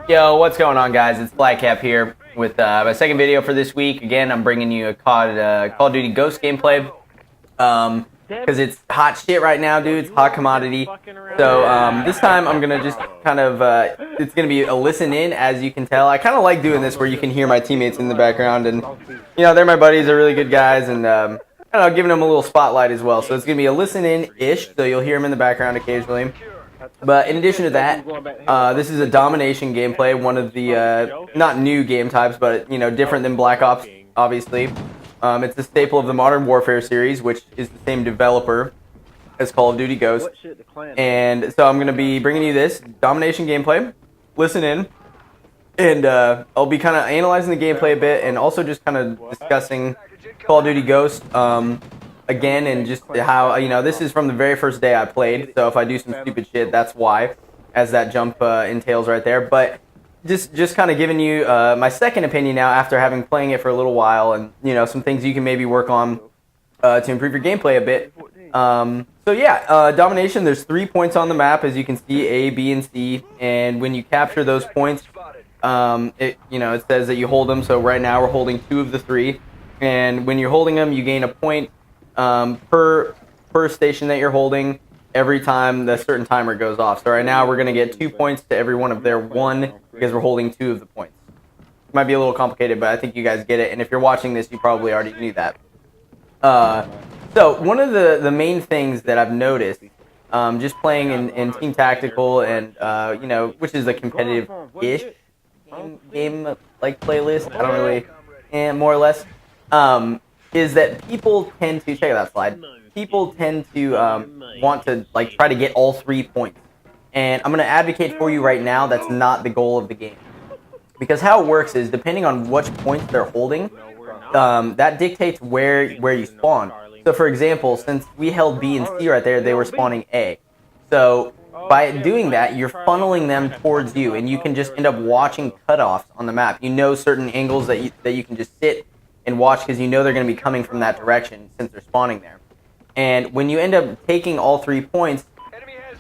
Yo, what's going on, guys? It's Blackcap here with my second video for this week. Again, I'm bringing you a Call of Duty Ghost gameplay because it's hot shit right now, dude. It's hot commodity. So this time I'm gonna just kind of it's gonna be a listen in, as you can tell. I kind of like doing this where you can hear my teammates in the background, and you know they're my buddies, they're really good guys, and I don't know, giving them a little spotlight as well. So it's gonna be a listen in ish. So you'll hear them in the background occasionally. But in addition to that, this is a Domination gameplay, one of the, not new game types, but, you know, different than Black Ops, obviously. It's a staple of the Modern Warfare series, which is the same developer as Call of Duty Ghost. And so I'm going to be bringing you this Domination gameplay. Listen in. And I'll be kind of analyzing the gameplay a bit and also just kind of discussing Call of Duty Ghost. Again, and just how, you know, this is from the very first day I played, so if I do some stupid shit, that's why, as that jump entails right there. But just kind of giving you my second opinion now after having playing it for a little while, and you know, some things you can maybe work on to improve your gameplay a bit. So yeah, Domination, there's 3 points on the map, as you can see, A, B, and C, and when you capture those points, it says that you hold them. So right now we're holding 2 of the 3, and when you're holding them, you gain a point per station that you're holding every time the certain timer goes off. So right now we're going to get 2 points to every one of their 1 because we're holding 2 of the points. It might be a little complicated, but I think you guys get it. And if you're watching this, you probably already knew that. So one of the main things that I've noticed, just playing in Team Tactical and, you know, which is a competitive-ish game like playlist, I don't really, more or less, is that people tend to, check that slide, people tend to want to like try to get all 3 points. And I'm going to advocate for you right now, that's not the goal of the game. Because how it works is, depending on which points they're holding, that dictates where you spawn. So for example, since we held B and C right there, they were spawning A. So by doing that, you're funneling them towards you, and you can just end up watching cutoffs on the map. You know certain angles that you can just sit and watch because you know they're going to be coming from that direction since they're spawning there. And when you end up taking all 3 points,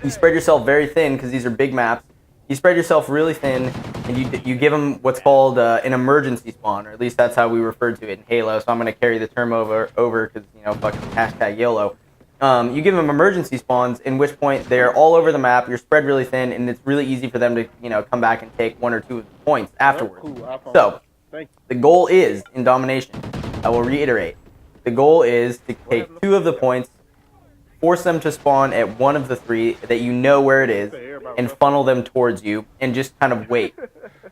you spread yourself very thin because these are big maps. You spread yourself really thin, and you give them what's called an emergency spawn, or at least that's how we refer to it in Halo. So I'm going to carry the term over because, you know, fucking hashtag YOLO. You give them emergency spawns, in which point they're all over the map, you're spread really thin, and it's really easy for them to, you know, come back and take 1 or 2 of the points afterwards. So the goal is, in Domination, I will reiterate, the goal is to take 2 of the points, force them to spawn at 1 of the 3 that you know where it is, and funnel them towards you, and just kind of wait.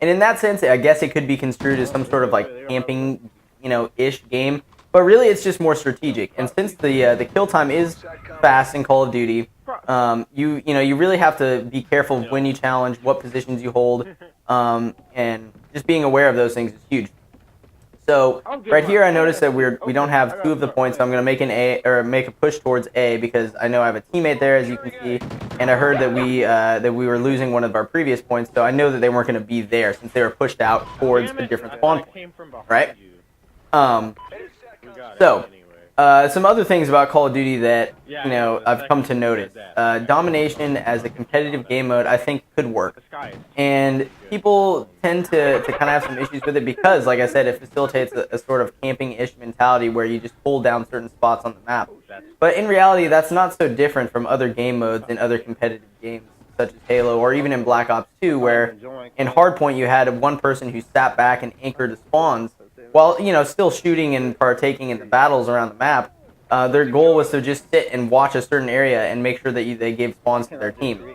And in that sense, I guess it could be construed as some sort of like camping, you know, ish game, but really it's just more strategic. And since the kill time is fast in Call of Duty, you really have to be careful of when you challenge, what positions you hold, and just being aware of those things is huge. So right here, I noticed that we don't have 2 of the points. So I'm going to make a push towards A because I know I have a teammate there, as you can see, and I heard that we were losing one of our previous points. So I know that they weren't going to be there since they were pushed out towards a different spawn point, right? Some other things about Call of Duty that, you know, I've come to notice. Domination as a competitive game mode, I think, could work. And people tend to kind of have some issues with it because, like I said, it facilitates a sort of camping-ish mentality where you just hold down certain spots on the map. But in reality, that's not so different from other game modes in other competitive games, such as Halo, or even in Black Ops 2, where in Hardpoint you had one person who sat back and anchored the spawns, while, you know, still shooting and partaking in the battles around the map. Their goal was to just sit and watch a certain area and make sure that they gave spawns to their team.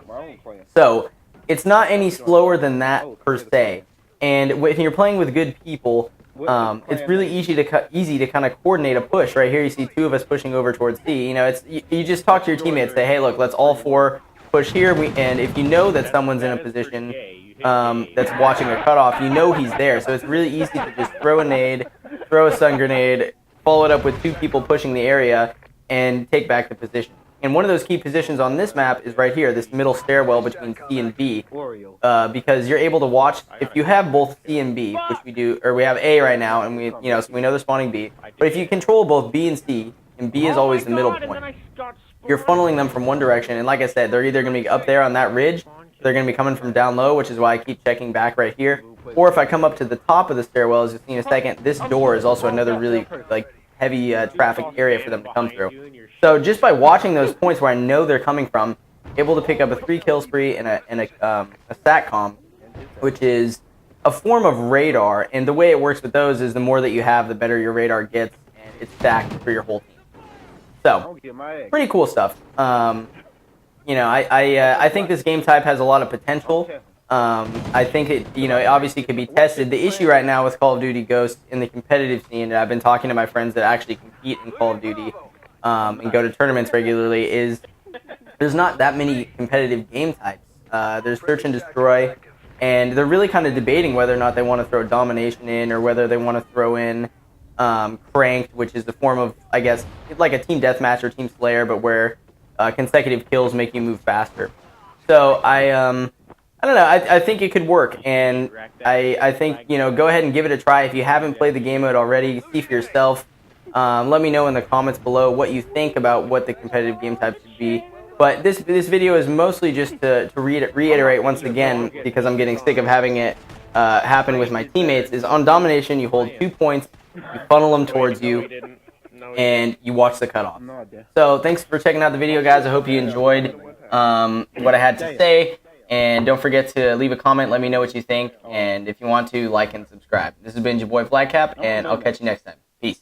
So it's not any slower than that per se. And when you're playing with good people, it's really easy to kind of coordinate a push. Right here, you see 2 of us pushing over towards C. You know, you just talk to your teammates, say, hey, look, let's all 4 push here. And if you know that someone's in a position that's watching a cutoff, you know he's there. So it's really easy to just throw a nade, throw a stun grenade, follow it up with 2 people pushing the area, and take back the position. And one of those key positions on this map is right here, this middle stairwell between C and B, because you're able to watch, if you have both C and B, which we do, or we have A right now, and we know they're spawning B, but if you control both B and C, and B is always the middle point, you're funneling them from one direction, and like I said, they're either going to be up there on that ridge, they're going to be coming from down low, which is why I keep checking back right here. Or if I come up to the top of the stairwell, as you'll see in a second, this door is also another really like heavy traffic area for them to come through. So just by watching those points where I know they're coming from, able to pick up a 3-kill spree and a SATCOM, which is a form of radar. And the way it works with those is the more that you have, the better your radar gets, and it's stacked for your whole team. So, pretty cool stuff. You know, I think this game type has a lot of potential. I think it, you know, it obviously could be tested. The issue right now with Call of Duty Ghost in the competitive scene, and I've been talking to my friends that actually compete in Call of Duty and go to tournaments regularly, is there's not that many competitive game types. There's Search and Destroy, and they're really kind of debating whether or not they want to throw Domination in, or whether they want to throw in Cranked, which is the form of, I guess, like a team deathmatch or team slayer, but where consecutive kills make you move faster. So I don't know. I think it could work, and I think, you know, go ahead and give it a try if you haven't played the game mode already. See for yourself. Let me know in the comments below what you think about what the competitive game type should be. But this video is mostly just to reiterate once again, because I'm getting sick of having it happen with my teammates, is on Domination you hold 2 points, you funnel them towards you, and you watch the cutoff. So thanks for checking out the video, guys. I hope you enjoyed what I had to say. And don't forget to leave a comment, let me know what you think, and if you want to, like and subscribe. This has been your boy FlyCap, and I'll catch you next time. Peace.